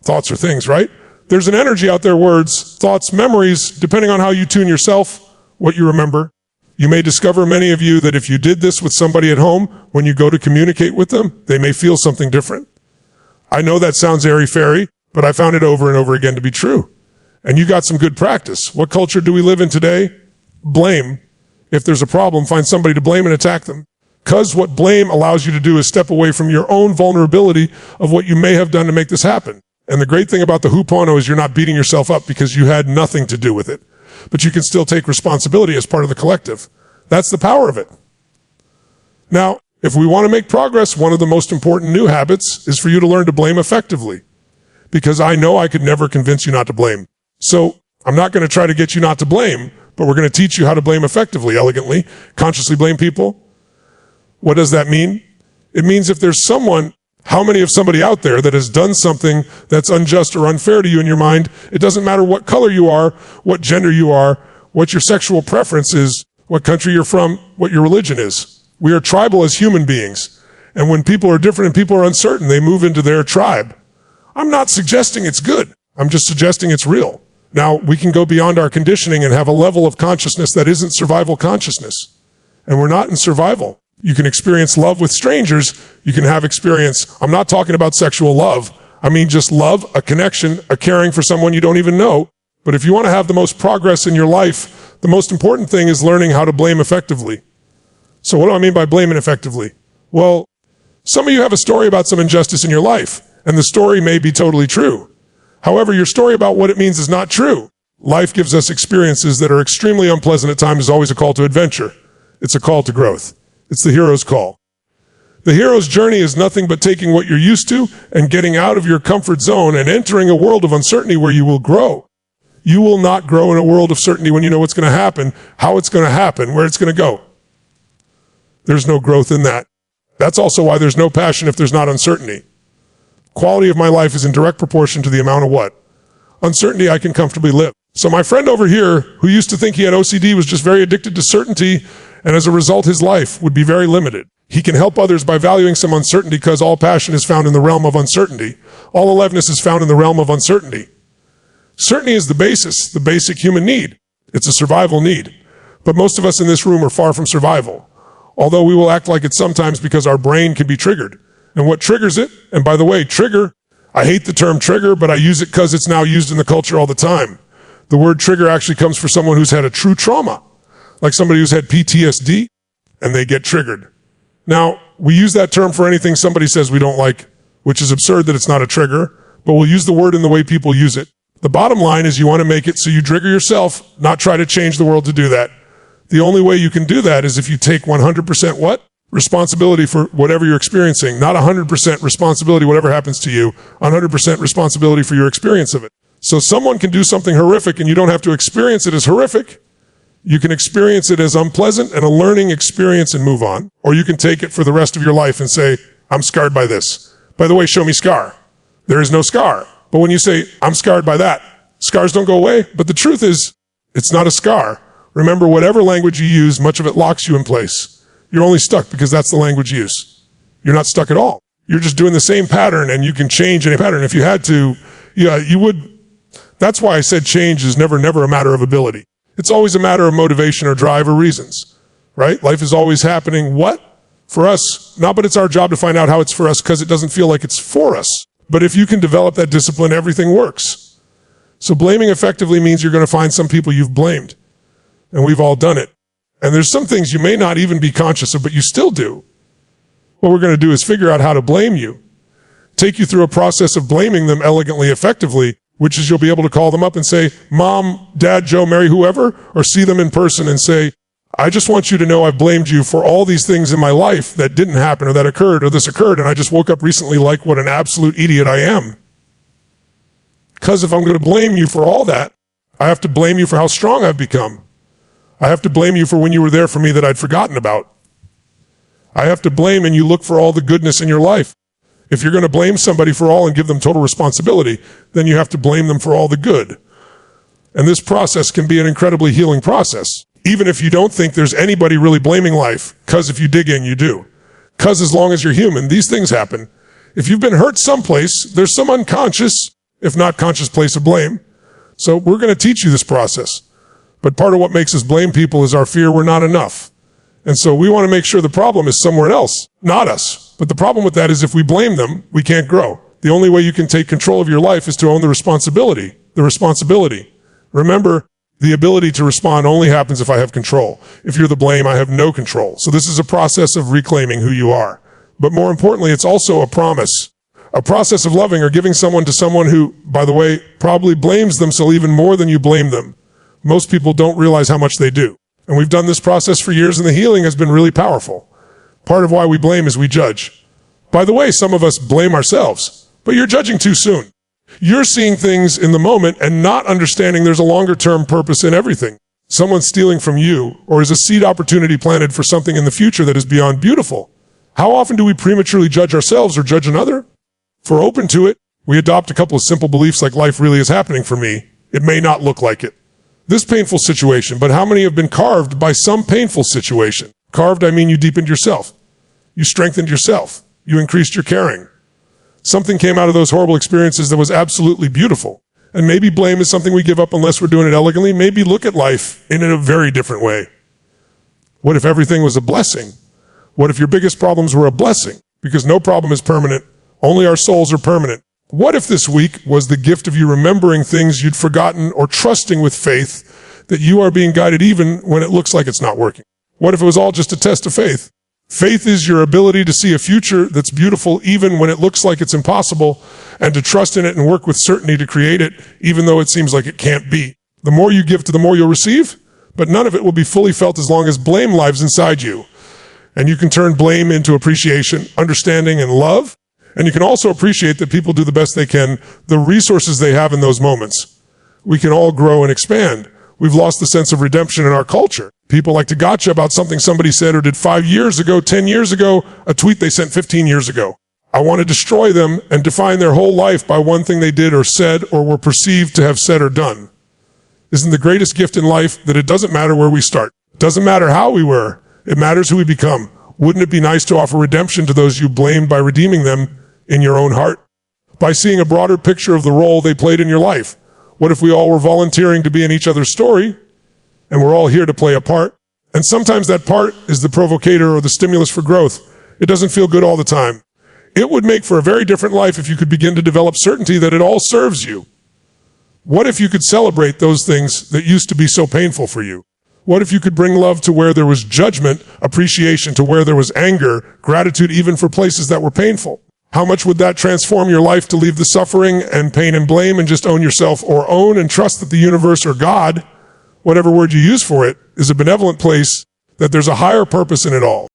Thoughts are things, right? There's an energy out there, words, thoughts, memories, depending on how you tune yourself, what you remember. You may discover, many of you, that if you did this with somebody at home, when you go to communicate with them, they may feel something different. I know that sounds airy-fairy, but I found it over and over again to be true. And you got some good practice. What culture do we live in today? Blame. If there's a problem, find somebody to blame and attack them. Because what blame allows you to do is step away from your own vulnerability of what you may have done to make this happen. And the great thing about the Ho'oponopono is you're not beating yourself up because you had nothing to do with it. But you can still take responsibility as part of the collective. That's the power of it. Now, if we want to make progress, one of the most important new habits is for you to learn to blame effectively. Because I know I could never convince you not to blame. So I'm not going to try to get you not to blame, but we're going to teach you how to blame effectively, elegantly, consciously blame people. What does that mean? It means if there's someone, how many of somebody out there that has done something that's unjust or unfair to you in your mind, it doesn't matter what color you are, what gender you are, what your sexual preference is, what country you're from, what your religion is. We are tribal as human beings. And when people are different and people are uncertain, they move into their tribe. I'm not suggesting it's good. I'm just suggesting it's real. Now, we can go beyond our conditioning and have a level of consciousness that isn't survival consciousness. And we're not in survival. You can experience love with strangers. You can have experience. I'm not talking about sexual love. I mean just love, a connection, a caring for someone you don't even know. But if you want to have the most progress in your life, the most important thing is learning how to blame effectively. So what do I mean by blaming effectively? Well, some of you have a story about some injustice in your life, and the story may be totally true. However, your story about what it means is not true. Life gives us experiences that are extremely unpleasant at times. Is always a call to adventure. It's a call to growth. It's the hero's call. The hero's journey is nothing but taking what you're used to and getting out of your comfort zone and entering a world of uncertainty where you will grow. You will not grow in a world of certainty when you know what's going to happen, how it's going to happen, where it's going to go. There's no growth in that. That's also why there's no passion if there's not uncertainty. Quality of my life is in direct proportion to the amount of what? Uncertainty I can comfortably live. So my friend over here, who used to think he had OCD, was just very addicted to certainty, and as a result, his life would be very limited. He can help others by valuing some uncertainty because all passion is found in the realm of uncertainty. All aliveness is found in the realm of uncertainty. Certainty is the basis, the basic human need. It's a survival need. But most of us in this room are far from survival. Although we will act like it sometimes because our brain can be triggered. And what triggers it? And by the way, trigger, I hate the term trigger, but I use it because it's now used in the culture all the time. The word trigger actually comes from someone who's had a true trauma. Like somebody who's had PTSD, and they get triggered. Now, we use that term for anything somebody says we don't like, which is absurd that it's not a trigger, but we'll use the word in the way people use it. The bottom line is you want to make it so you trigger yourself, not try to change the world to do that. The only way you can do that is if you take 100% what? Responsibility for whatever you're experiencing. Not 100% responsibility whatever happens to you, 100% responsibility for your experience of it. So someone can do something horrific and you don't have to experience it as horrific. You can experience it as unpleasant and a learning experience and move on. Or you can take it for the rest of your life and say, I'm scarred by this. By the way, show me scar. There is no scar. But when you say, I'm scarred by that, scars don't go away. But the truth is, it's not a scar. Remember, whatever language you use, much of it locks you in place. You're only stuck because that's the language use. You're not stuck at all. You're just doing the same pattern, and you can change any pattern. If you had to, yeah, you would. That's why I said change is never a matter of ability. It's always a matter of motivation or drive or reasons, right? Life is always happening. What? For us. Not, but it's our job to find out how it's for us because it doesn't feel like it's for us. But if you can develop that discipline, everything works. So blaming effectively means you're going to find some people you've blamed. And we've all done it. And there's some things you may not even be conscious of, but you still do. What we're going to do is figure out how to blame you. Take you through a process of blaming them elegantly, effectively, which is you'll be able to call them up and say, Mom, Dad, Joe, Mary, whoever, or see them in person and say, I just want you to know I've blamed you for all these things in my life that didn't happen or that occurred or this occurred, and I just woke up recently like what an absolute idiot I am. Because if I'm going to blame you for all that, I have to blame you for how strong I've become. I have to blame you for when you were there for me that I'd forgotten about. I have to blame and you look for all the goodness in your life. If you're going to blame somebody for all and give them total responsibility, then you have to blame them for all the good. And this process can be an incredibly healing process. Even if you don't think there's anybody really blaming life, because if you dig in, you do. Because as long as you're human, these things happen. If you've been hurt someplace, there's some unconscious if not conscious place of blame. So we're going to teach you this process. But part of what makes us blame people is our fear we're not enough. And so we want to make sure the problem is somewhere else, not us. But the problem with that is if we blame them, we can't grow. The only way you can take control of your life is to own the responsibility. The responsibility. Remember, the ability to respond only happens if I have control. If you're the blame, I have no control. So this is a process of reclaiming who you are. But more importantly, it's also a promise. A process of loving or giving someone to someone who, by the way, probably blames themselves even more than you blame them. Most people don't realize how much they do. And we've done this process for years, and the healing has been really powerful. Part of why we blame is we judge. By the way, some of us blame ourselves, but you're judging too soon. You're seeing things in the moment and not understanding there's a longer-term purpose in everything. Someone's stealing from you, or is a seed opportunity planted for something in the future that is beyond beautiful. How often do we prematurely judge ourselves or judge another? If we're open to it, we adopt a couple of simple beliefs like life really is happening for me. It may not look like it. This painful situation, but how many have been carved by some painful situation? Carved, I mean you deepened yourself. You strengthened yourself. You increased your caring. Something came out of those horrible experiences that was absolutely beautiful. And maybe blame is something we give up unless we're doing it elegantly. Maybe look at life in a very different way. What if everything was a blessing? What if your biggest problems were a blessing? Because no problem is permanent. Only our souls are permanent. What if this week was the gift of you remembering things you'd forgotten or trusting with faith that you are being guided even when it looks like it's not working? What if it was all just a test of faith? Faith is your ability to see a future that's beautiful even when it looks like it's impossible, and to trust in it and work with certainty to create it even though it seems like it can't be. The more you give to the more you'll receive, but none of it will be fully felt as long as blame lives inside you. And you can turn blame into appreciation, understanding, and love. And you can also appreciate that people do the best they can, the resources they have in those moments. We can all grow and expand. We've lost the sense of redemption in our culture. People like to gotcha about something somebody said or did 5 years ago, 10 years ago, a tweet they sent 15 years ago. I want to destroy them and define their whole life by one thing they did or said or were perceived to have said or done. Isn't the greatest gift in life that it doesn't matter where we start? It doesn't matter how we were. It matters who we become. Wouldn't it be nice to offer redemption to those you blamed by redeeming them in your own heart? By seeing a broader picture of the role they played in your life. What if we all were volunteering to be in each other's story, and we're all here to play a part? And sometimes that part is the provocator or the stimulus for growth. It doesn't feel good all the time. It would make for a very different life if you could begin to develop certainty that it all serves you. What if you could celebrate those things that used to be so painful for you? What if you could bring love to where there was judgment, appreciation to where there was anger, gratitude even for places that were painful? How much would that transform your life to leave the suffering and pain and blame and just own yourself, or own and trust that the universe or God, whatever word you use for it, is a benevolent place, that there's a higher purpose in it all?